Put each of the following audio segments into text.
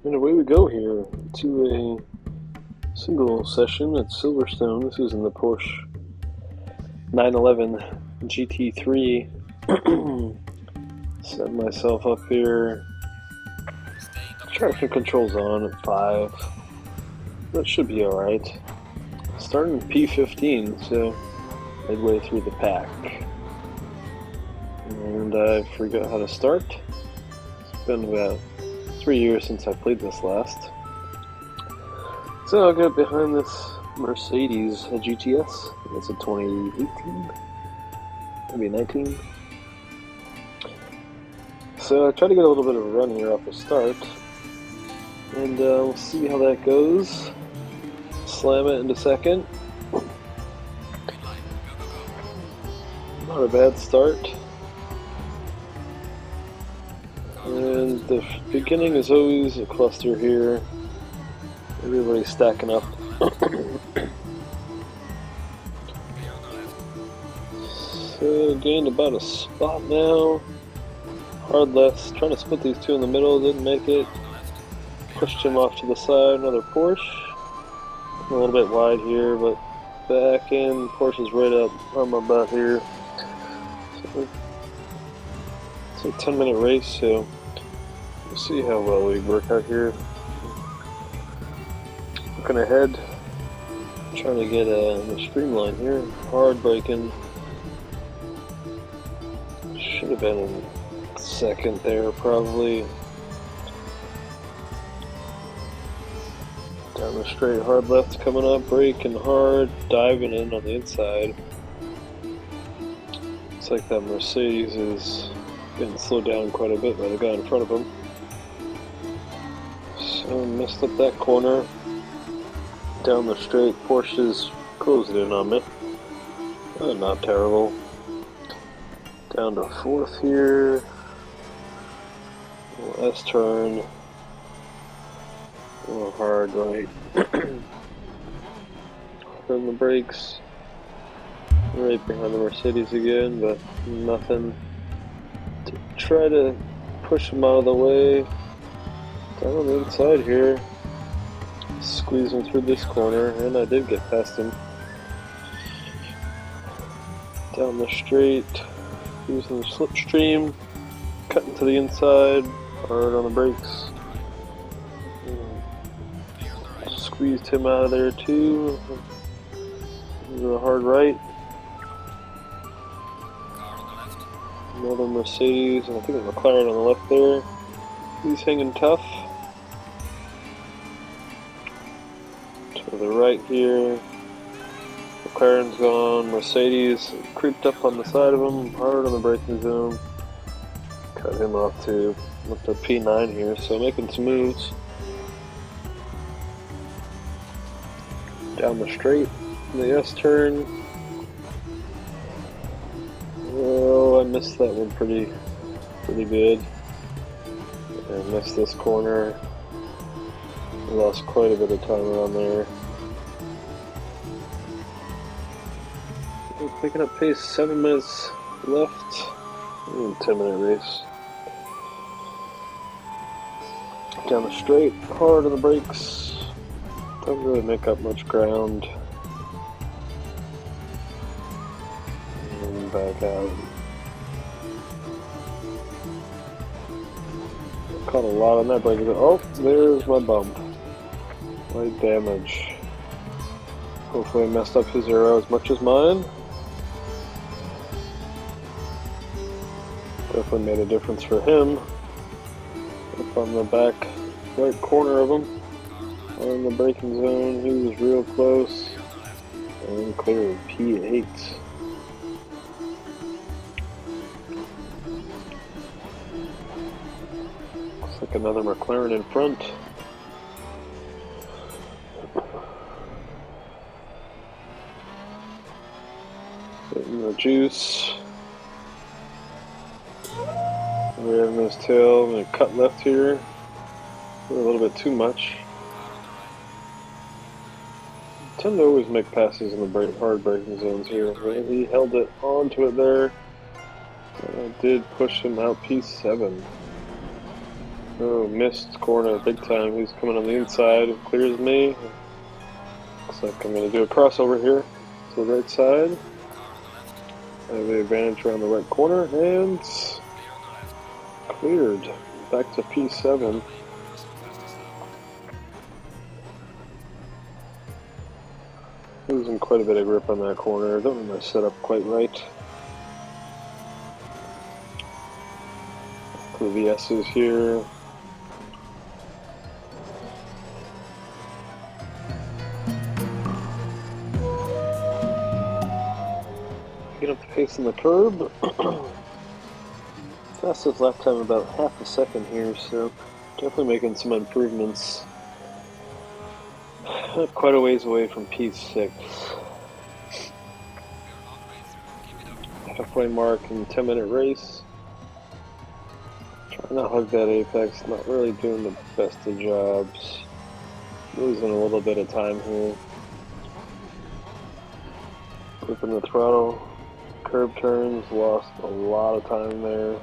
And away we go here to a single session at Silverstone. This is in the Porsche 911 GT3. Set myself up here. Traction controls on at 5. That should be alright. Starting P15, so midway through the pack. And I forgot how to start. It's been about 3 years since I played this last. So I'll get behind this Mercedes GTS. It's a 2018, maybe 19. So I try to get a little bit of a run here off the start, and we'll see how that goes. Slam it into second. Not a bad start. And the beginning is always a cluster here. Everybody's stacking up. So gained about a spot now. Hard lefts, trying to split these two in the middle, didn't make it. Pushed him off to the side, another Porsche. A little bit wide here, but back in. Porsche's right up on my butt here. So it's a 10-minute race, so we'll see how well we work out here. Looking ahead, trying to get a streamline here. Hard braking. Should have been in second there, probably. Down the straight, hard left coming up, braking hard, diving in on the inside. Looks like that Mercedes is getting slowed down quite a bit by the guy in front of him. So messed up that corner. Down the straight, Porsche's closed in on me. Not terrible. Down to fourth here. Little S turn. A little hard right. From the brakes. Right behind the Mercedes again, but nothing. To try to push him out of the way. Down on the inside here. Squeezing through this corner, and I did get past him. Down the straight, using the slipstream, cutting to the inside, hard on the brakes. Squeezed him out of there too. A hard right. Another Mercedes, and I think a McLaren on the left there. He's hanging tough. To the right here, McLaren's gone. Mercedes creeped up on the side of him, hard on the braking zone. Cut him off too. Looked at P9 here, so making some moves. Down the straight, the S turn. Oh, I missed that one pretty good. I missed this corner. I lost quite a bit of time around there. We're picking up pace, 7 minutes left. 10-minute race. Down the straight, hard on the brakes. Don't really make up much ground. And back out. Caught a lot on that brake. Oh, there's my bump. Light damage. Hopefully I messed up his arrow as much as mine. Definitely made a difference for him. Up on the back right corner of him. On the braking zone, he was real close. And clear P8. Looks like another McLaren in front. Getting the juice. We're in his tail. I'm going to cut left here. A little bit too much. I tend to always make passes in the hard braking zones here. He held it onto it there. I did push him out P7. Oh, missed corner big time. He's coming on the inside. Clears me. Looks like I'm going to do a crossover here to the right side. I have the advantage around the right corner and cleared. Back to P7. Losing quite a bit of grip on that corner. I don't have my setup quite right. The VS's here. Get up the pace in the curb. Fastest lap time about half a second here, so definitely making some improvements. Quite a ways away from P6. Halfway mark in 10-minute race. Trying to hug that apex, not really doing the best of jobs. Losing a little bit of time here. Flipping the throttle. Curb turns, lost a lot of time there.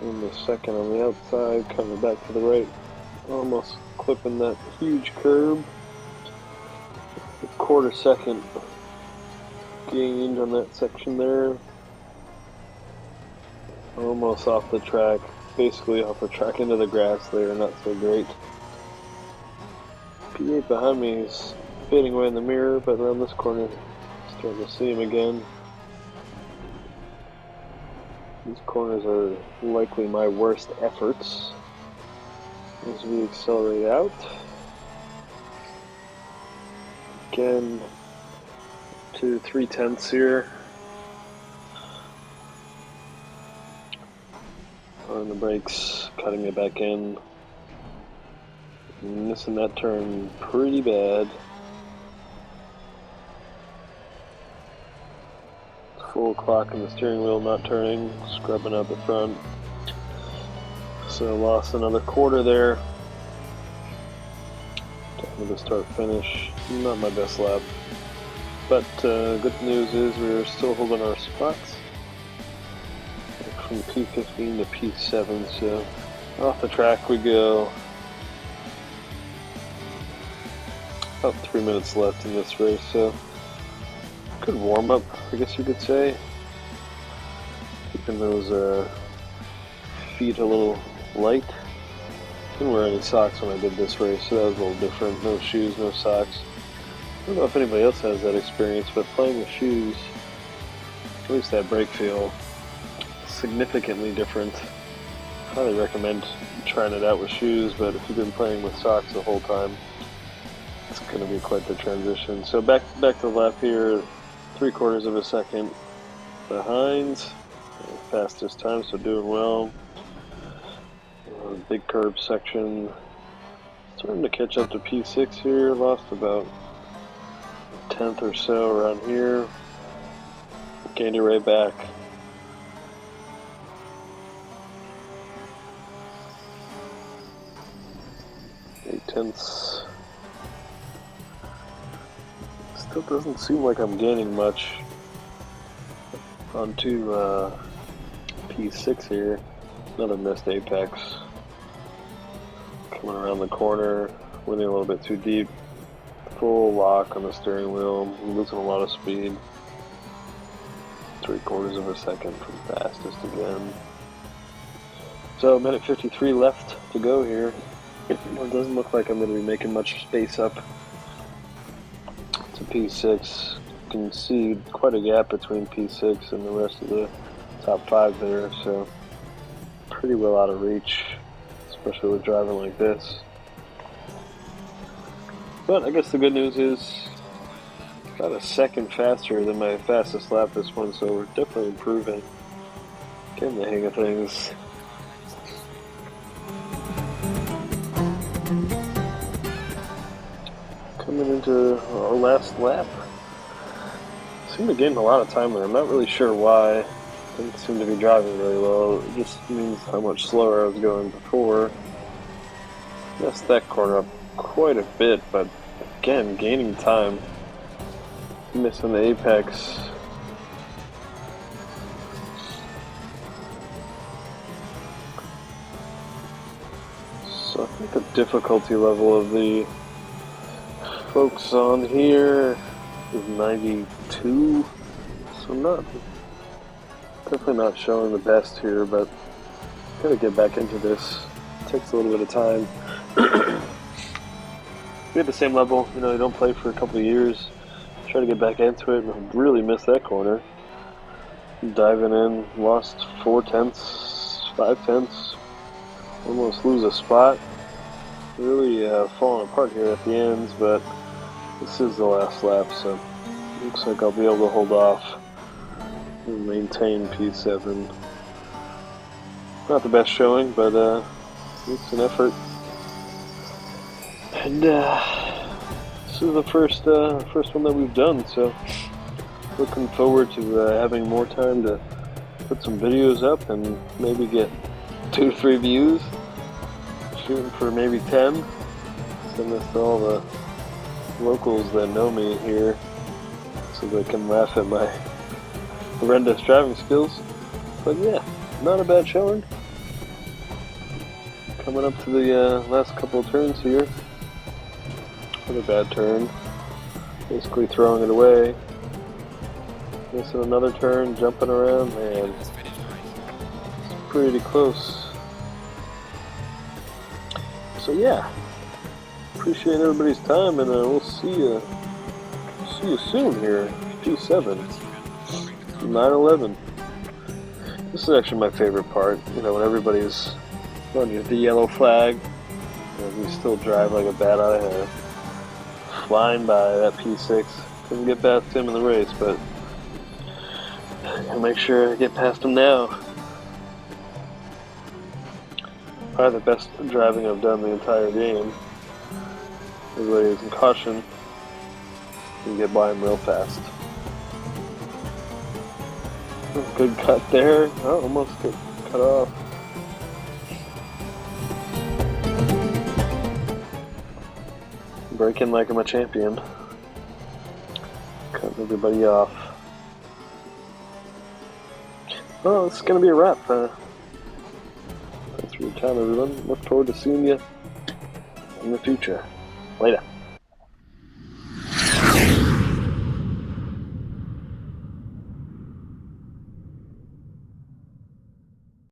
In the second on the outside, coming back to the right. Almost clipping that huge curb. A quarter second gained on that section there. Almost off the track, basically off the track into the grass there, not so great. P8 behind me is fading away in the mirror, but around this corner, starting to see him again. These corners are likely my worst efforts as we accelerate out. Again, to 3/10 here. On the brakes, cutting it back in. Missing that turn pretty bad. Full clock in the steering wheel, not turning, scrubbing out the front. So lost another quarter there. With the start finish, not my best lap. But good news is we're still holding our spots. From P15 to P7, so off the track we go. About 3 minutes left in this race, so good warm up, I guess you could say. Keeping those feet a little light. Didn't wear any socks when I did this race, so that was a little different. No shoes, no socks. I don't know if anybody else has that experience, but playing with shoes, at least that brake feel, significantly different. Highly recommend trying it out with shoes, but if you've been playing with socks the whole time, it's going to be quite the transition. So back to the lap here, 3/4 of a second behind. Fastest time, so doing well. Big curb section. Starting to catch up to P6 here. Lost about a 10th or so around here. Gained it right back. 8/10. Still doesn't seem like I'm gaining much onto P6 here. Another missed apex. Coming around the corner, winning a little bit too deep. Full lock on the steering wheel, losing a lot of speed. 3/4 of a second from fastest again. So, minute 53 left to go here. It doesn't look like I'm going to be making much space up to P6. You can see quite a gap between P6 and the rest of the top 5 there, so pretty well out of reach, especially with driving like this. But I guess the good news is about a second faster than my fastest lap this one, so we're definitely improving. Getting the hang of things. Coming into our last lap. Seem to gain a lot of time there. I'm not really sure why. Didn't seem to be driving very well. It just means how much slower I was going before. Messed that corner up quite a bit, but again, gaining time. Missing the apex. So I think the difficulty level of the folks on here is 92. So definitely not showing the best here, but gotta get back into this. It takes a little bit of time. We at the same level, you know, you don't play for a couple of years. Try to get back into it, and I really missed that corner. Diving in, lost 4 tenths, 5 tenths, almost lose a spot. Really falling apart here at the ends, but this is the last lap, so looks like I'll be able to hold off and maintain P7. Not the best showing, but it's an effort. And this is the first one that we've done, so looking forward to having more time to put some videos up and maybe get 2 to 3 views. Shooting for maybe 10. Send this to all the locals that know me here so they can laugh at my horrendous driving skills. But yeah, not a bad showing. Coming up to the last couple of turns here. Not a bad turn. Basically throwing it away. Missing another turn, jumping around, man. It's pretty close. So yeah, appreciate everybody's time, and we'll see you soon here. P7, 9/11. This is actually my favorite part. You know, when everybody's running the yellow flag, and we still drive like a bat out of hell, flying by that P6. Couldn't get past him in the race, but I'll make sure I get past him now. Probably the best driving I've done the entire game. Everybody is in caution. You get by him real fast. Good cut there. Oh, almost got cut off. Braking like I'm a champion. Cutting everybody off. Well, it's going to be a wrap. Thanks for your time, everyone. Look forward to seeing you in the future. Later.